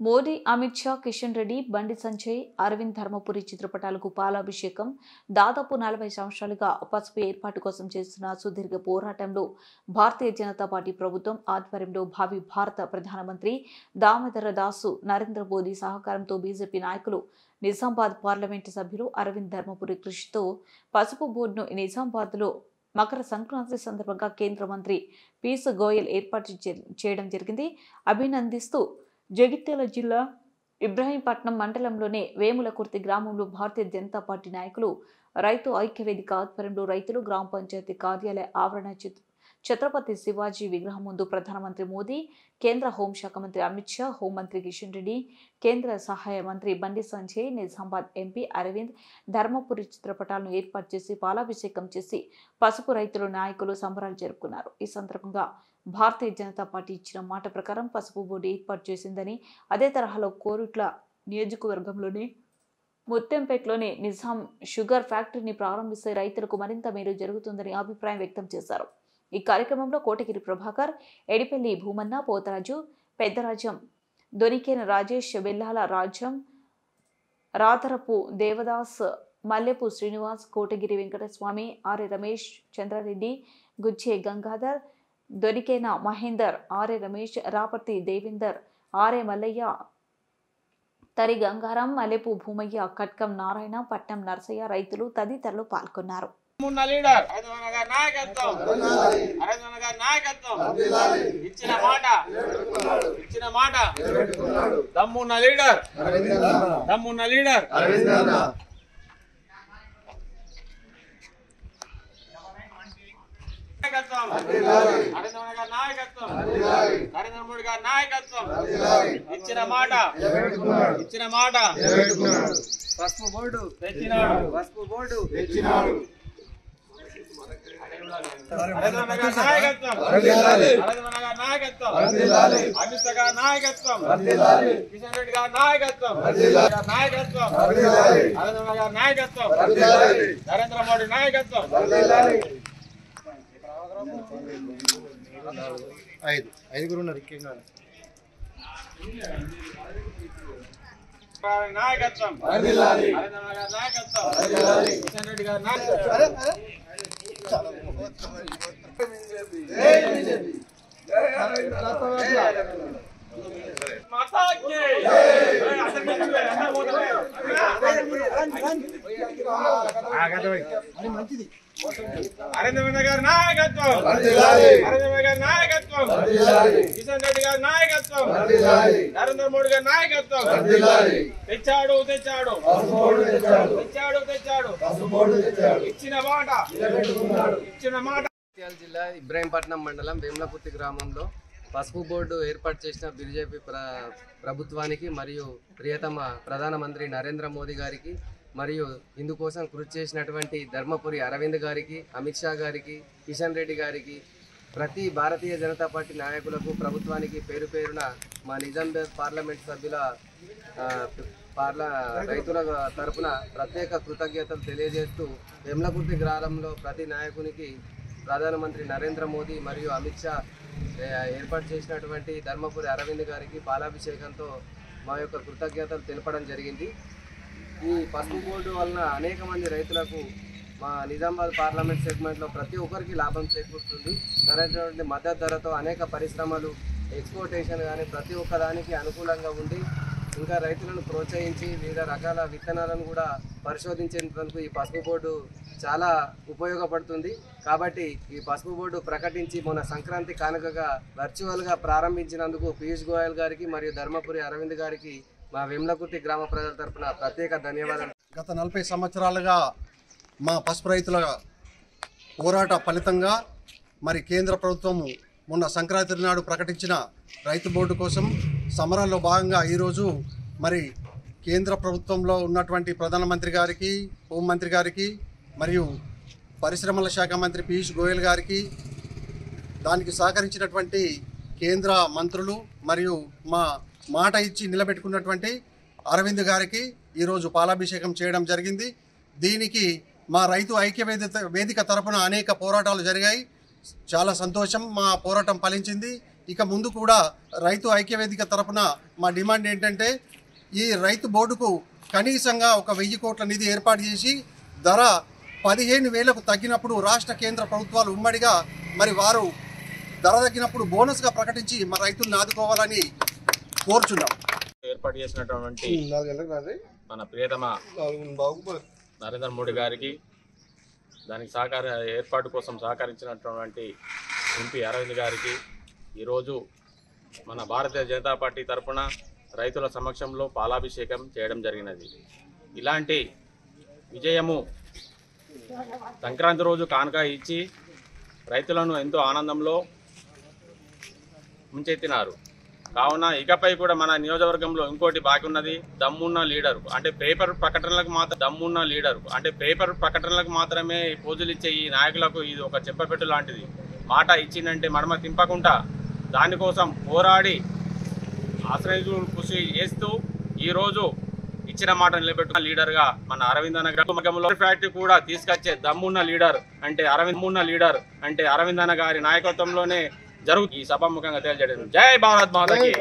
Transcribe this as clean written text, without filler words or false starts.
మోదీ, అమిత్ షా, కిషన్ రెడ్డి, బండి సంజయ్, అరవింద్ ధర్మపురి చిత్రపటాలకు పాలాభిషేకం. దాదాపు 40 సంవత్సరాలుగా పసుపు ఏర్పాటు కోసం చేస్తున్న సుదీర్ఘ పోరాటంలో భారతీయ జనతా పార్టీ ప్రభుత్వం ఆధ్వర్యంలో భావి భారత ప్రధానమంత్రి దామోదర దాసు నరేంద్ర మోదీ సహకారంతో బీజేపీ నాయకులు, నిజామాబాద్ పార్లమెంటు సభ్యులు అరవింద్ ధర్మపురి కృషితో పసుపు బోర్డును నిజామాబాద్లో మకర సంక్రాంతి సందర్భంగా కేంద్ర మంత్రి పీయూష్ గోయల్ ఏర్పాటు చేయడం జరిగింది. అభినందిస్తూ జగిత్యాల జిల్లా ఇబ్రహీంపట్నం మండలంలోని వేములకుర్తి గ్రామంలో భారతీయ జనతా పార్టీ నాయకులు, రైతు ఐక్యవేదిక ఆధ్వర్యంలో రైతులు గ్రామ పంచాయతీ కార్యాలయ ఆవరణ ఛత్రపతి శివాజీ విగ్రహం ముందు ప్రధానమంత్రి మోదీ, కేంద్ర హోంశాఖ మంత్రి అమిత్ షా, హోంమంత్రి కిషన్ రెడ్డి, కేంద్ర సహాయ మంత్రి బండి సంజయ్, నిజామాబాద్ ఎంపీ అరవింద్ ధర్మపురి చిత్రపటాలను ఏర్పాటు చేసి పాలాభిషేకం చేసి పసుపు రైతులు, నాయకులు సంబరాలు జరుపుకున్నారు. ఈ సందర్భంగా భారతీయ జనతా పార్టీ ఇచ్చిన మాట ప్రకారం పసుపు బోర్డు ఏర్పాటు చేసిందని, అదే తరహాలో కోరుట్ల నియోజకవర్గంలోని ముత్తంపేటలోని నిజాం షుగర్ ఫ్యాక్టరీని ప్రారంభిస్తే రైతులకు మరింత మేలు జరుగుతుందని అభిప్రాయం వ్యక్తం చేశారు. ఈ కార్యక్రమంలో Kotagiri Prabhakar, ఎడిపెల్లి Bhumanna, Potharaju, పెద్దరాజం, దొనికేన Rajesh, Bellala Rajyam, Radharapu Devadas, Mallepu Srinivas, Kotagiri Venkataswamy, RA Ramesh, Chandrareddy, Gujje Gangadhar, Donikena Mahender, RA Ramesh, Raparthi Devender, RA Mallaiah, Thari Gangaram, మల్లెపు Bhumayya, కట్కం Narayana, పట్నం నర్సయ్య, రైతులు తదితరులు పాల్గొన్నారు. ఇచ్చిన మాట పసుపు బోర్డు తెచ్చినాడు. నాయకత్వం అమిత్ షా గారి నాయకత్వం, కిషన్ రెడ్డి గారి నాయకత్వం, నాయకత్వం నరేంద్ర మోడీ నాయకత్వం. ఐదుగురు ఉన్నారు. నాయకత్వం నాయకత్వం కిషన్ రెడ్డి గారి నాయకత్వం. అరవింద్ గారి నాయకత్వం, కిషన్ రెడ్డి గారి నాయకత్వం, నరేంద్ర మోడీ గారి నాయకత్వం. తెచ్చాడు ఇచ్చిన మాట. జగిత్యాల జిల్లా ఇబ్రహీంపట్నం మండలం వేములకుర్తి గ్రామంలో పసుపు బోర్డు ఏర్పాటు చేసిన బీజేపీ ప్రభుత్వానికి మరియు ప్రియతమ ప్రధానమంత్రి నరేంద్ర మోదీ గారికి మరియు ఇందుకోసం కృషి చేసినటువంటి ధర్మపురి అరవింద్ గారికి, అమిత్ షా గారికి, కిషన్ రెడ్డి గారికి, ప్రతి భారతీయ జనతా పార్టీ నాయకులకు, ప్రభుత్వానికి పేరు పేరున మా నిజామాబాద్ పార్లమెంట్ సభ్యుల రైతుల తరపున ప్రత్యేక కృతజ్ఞతలు తెలియజేస్తూ వేములకుర్తి గ్రామంలో ప్రతి నాయకునికి ప్రధానమంత్రి నరేంద్ర మోదీ మరియు అమిత్ షా ఏర్పాటు చేసినటువంటి ధర్మపురి అరవింద్ గారికి పాలాభిషేకంతో మా యొక్క కృతజ్ఞతలు తెలపడం జరిగింది. ఈ పసుపు బోర్డు వలన అనేక మంది రైతులకు మా నిజామాబాద్ పార్లమెంట్ సెగ్మెంట్లో ప్రతి ఒక్కరికి లాభం చేకూరుతుంది. సరైనటువంటి మద్దతు ధరతో అనేక పరిశ్రమలు, ఎక్స్పోర్టేషన్ కానీ ప్రతి ఒక్కదానికి అనుకూలంగా ఉండి ఇంకా రైతులను ప్రోత్సహించి వివిధ రకాల విత్తనాలను కూడా పరిశోధించేందుకు ఈ పసుపు బోర్డు చాలా ఉపయోగపడుతుంది. కాబట్టి ఈ పసుపు బోర్డు ప్రకటించి మొన్న సంక్రాంతి కానుకగా వర్చువల్గా ప్రారంభించినందుకు పీయూష్ గోయల్ గారికి మరియు ధర్మపురి అరవింద్ గారికి మా వేములకుర్తి గ్రామ ప్రజల తరఫున ప్రత్యేక ధన్యవాదాలు. గత 40 సంవత్సరాలుగా మా పసుపు రైతుల పోరాట ఫలితంగా మరి కేంద్ర ప్రభుత్వం మొన్న సంక్రాంతి నాడు ప్రకటించిన రైతు బోర్డు కోసం సమరంలో భాగంగా ఈరోజు మరి కేంద్ర ప్రభుత్వంలో ఉన్నటువంటి ప్రధానమంత్రి గారికి, హోంమంత్రి గారికి మరియు పరిశ్రమల శాఖ మంత్రి పీయూష్ గోయల్ గారికి, దానికి సహకరించినటువంటి కేంద్ర మంత్రులు మరియు మా మాట ఇచ్చి నిలబెట్టుకున్నటువంటి అరవింద్ గారికి ఈరోజు పాలాభిషేకం చేయడం జరిగింది. దీనికి మా రైతు ఐక్య వేదిక తరపున అనేక పోరాటాలు జరిగాయి. చాలా సంతోషం, మా పోరాటం ఫలించింది. ఇక ముందు కూడా రైతు ఐక్యవేదిక తరపున మా డిమాండ్ ఏంటంటే ఈ రైతు బోర్డుకు కనీసంగా 1,000 కోట్ల నిధి ఏర్పాటు చేసి ధర 15,000కు తగ్గినప్పుడు రాష్ట్ర కేంద్ర ప్రభుత్వాలు ఉమ్మడిగా మరి వారు ధర తగ్గినప్పుడు బోనస్గా ప్రకటించి మా రైతులను ఆదుకోవాలని కోరుచున్నాం. ఏర్పాటు చేసినటువంటి మన ప్రియతమ నరేంద్ర మోడీ గారికి దానికి ఏర్పాటు కోసం సహకరించినటువంటి ఎంపీ అరవింద్ గారికి ఈరోజు మన భారతీయ జనతా పార్టీ తరఫున రైతుల సమక్షంలో పాలాభిషేకం చేయడం జరిగినది. ఇలాంటి విజయము సంక్రాంతి రోజు కానుక ఇచ్చి రైతులను ఎంతో ఆనందంలో ముంచెత్తినారు. కావున ఇకపై కూడా మన నియోజకవర్గంలో ఇంకోటి బాకీ ఉన్నది, దమ్మున్న లీడర్ అంటే పేపర్ ప్రకటనలకు మాత్రమే పోజులు ఇచ్చే ఈ నాయకులకు ఇది ఒక చెప్పపెట్టు లాంటిది. మాట ఇచ్చిందంటే మడమ తింపకుండా దానికోసం పోరాడి ఆశ్రయించు కృషి చేస్తూ ఈరోజు ఇచ్చిన మాట నిలబెట్టుకున్న లీడర్గా మన అరవింద్ అన్న ఫ్యాక్టరీ కూడా తీసుకొచ్చే దమ్మున్న లీడర్ అంటే అరవింద్ అన్న గారి నాయకత్వంలోనే జరుగుతుంది. ఈ సభాముఖంగా తెలియజేయడం. జై భారత్ మాతకి.